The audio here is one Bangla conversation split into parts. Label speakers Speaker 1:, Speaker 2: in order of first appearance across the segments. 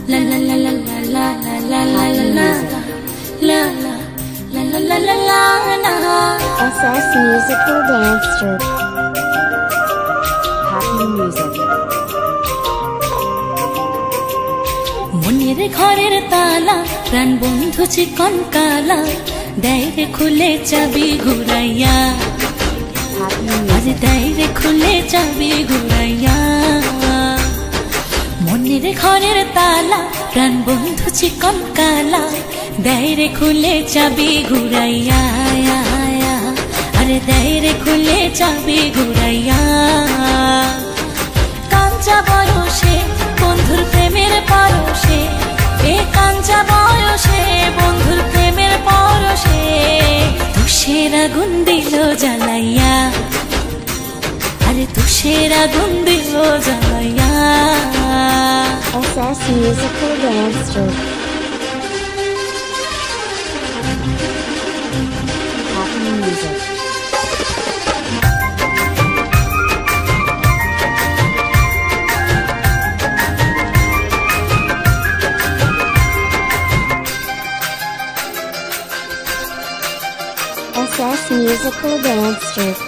Speaker 1: la la la la la la la la la la la la.
Speaker 2: SS Musical Dance Troupe. Happy music.
Speaker 1: মনের ঘরের তালা প্রাণ বন্ধু চিকন কালা দেয় রে খুলে চাবি ঘুরাইয়া আজ দেয় রে খুলে চাবি ঘুরাইয়া মনের ঘরের তালা প্রাণ বন্ধু চিকন কালা দেয় রে খুলে চাবি ঘুরাইয়া আরে দেয় রে খুলে চাবি ঘুরাইয়া কাঞ্চা বয়সে বন্ধুর প্রেমের পরশে এ কাঞ্চা বয়সে বন্ধুর প্রেমের পরশে তুষের আগুন দিল জ্বালাইয়া আরে তুষের আগুন দিল জ্বালাইয়া
Speaker 2: SS Musical Dance Troupe. Happy music. SS Musical Dance Troupe.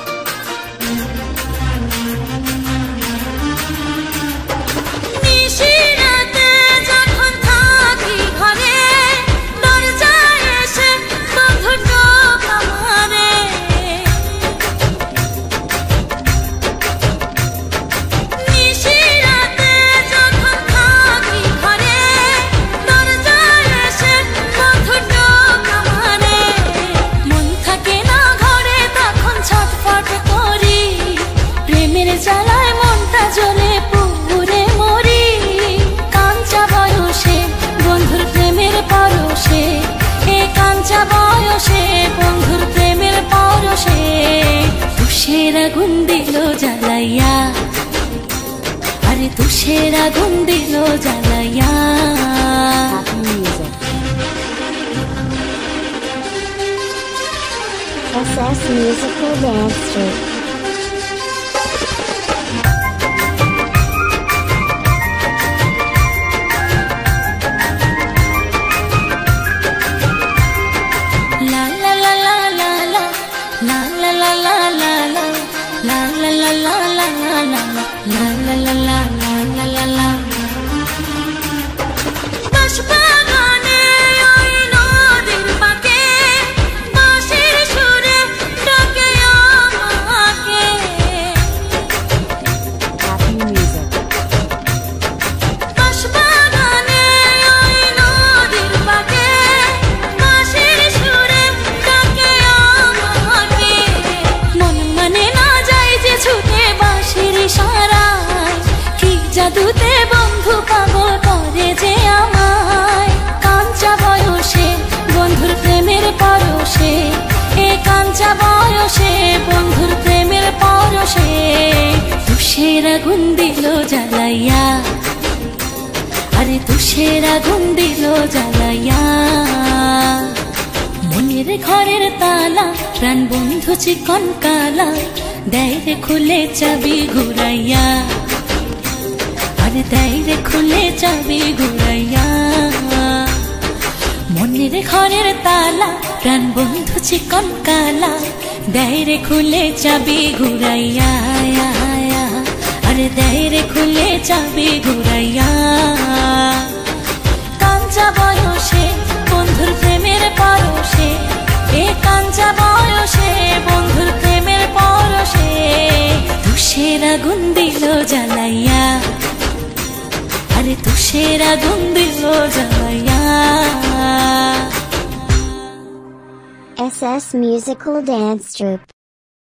Speaker 2: তুষের আগুন দিল জ্বালাইয়া আরে তুষের আগুন দিল জ্বালাইয়া SS Musical Dance Troupe.
Speaker 1: জাদুতে বন্ধু পাগল করে যে আমায় কাঞ্চা বয়সে বন্ধুর প্রেমের পরশে এ কাঞ্চা বয়সে বন্ধুর প্রেমের পরশে তুষের আগুন দিল জ্বালাইয়া আরে তুষের আগুন দিল জ্বালাইয়া মনের ঘরের তালা প্রাণ বন্ধু চিকন কালা দেয় রে খুলে চাবি ঘুরাইয়া দেয় রে খুলে চাবি ঘুরাইয়া মনের ঘরের তালা প্রাণ বন্ধু চিকন কালা দেয় রে খুলে চাবি ঘুরাইয়া আরে দেয় রে খুলে চাবি ঘুরাইয়া কাঞ্চা বয়সে বন্ধুর প্রেমের পরশে এ কাঞ্চা বয়সে বন্ধুর প্রেমের পরশে তুষের আগুন দিল জ্বালাইয়া আরে তুষের আগুন দিল জ্বালাইয়া
Speaker 2: SS Musical Dance Troupe.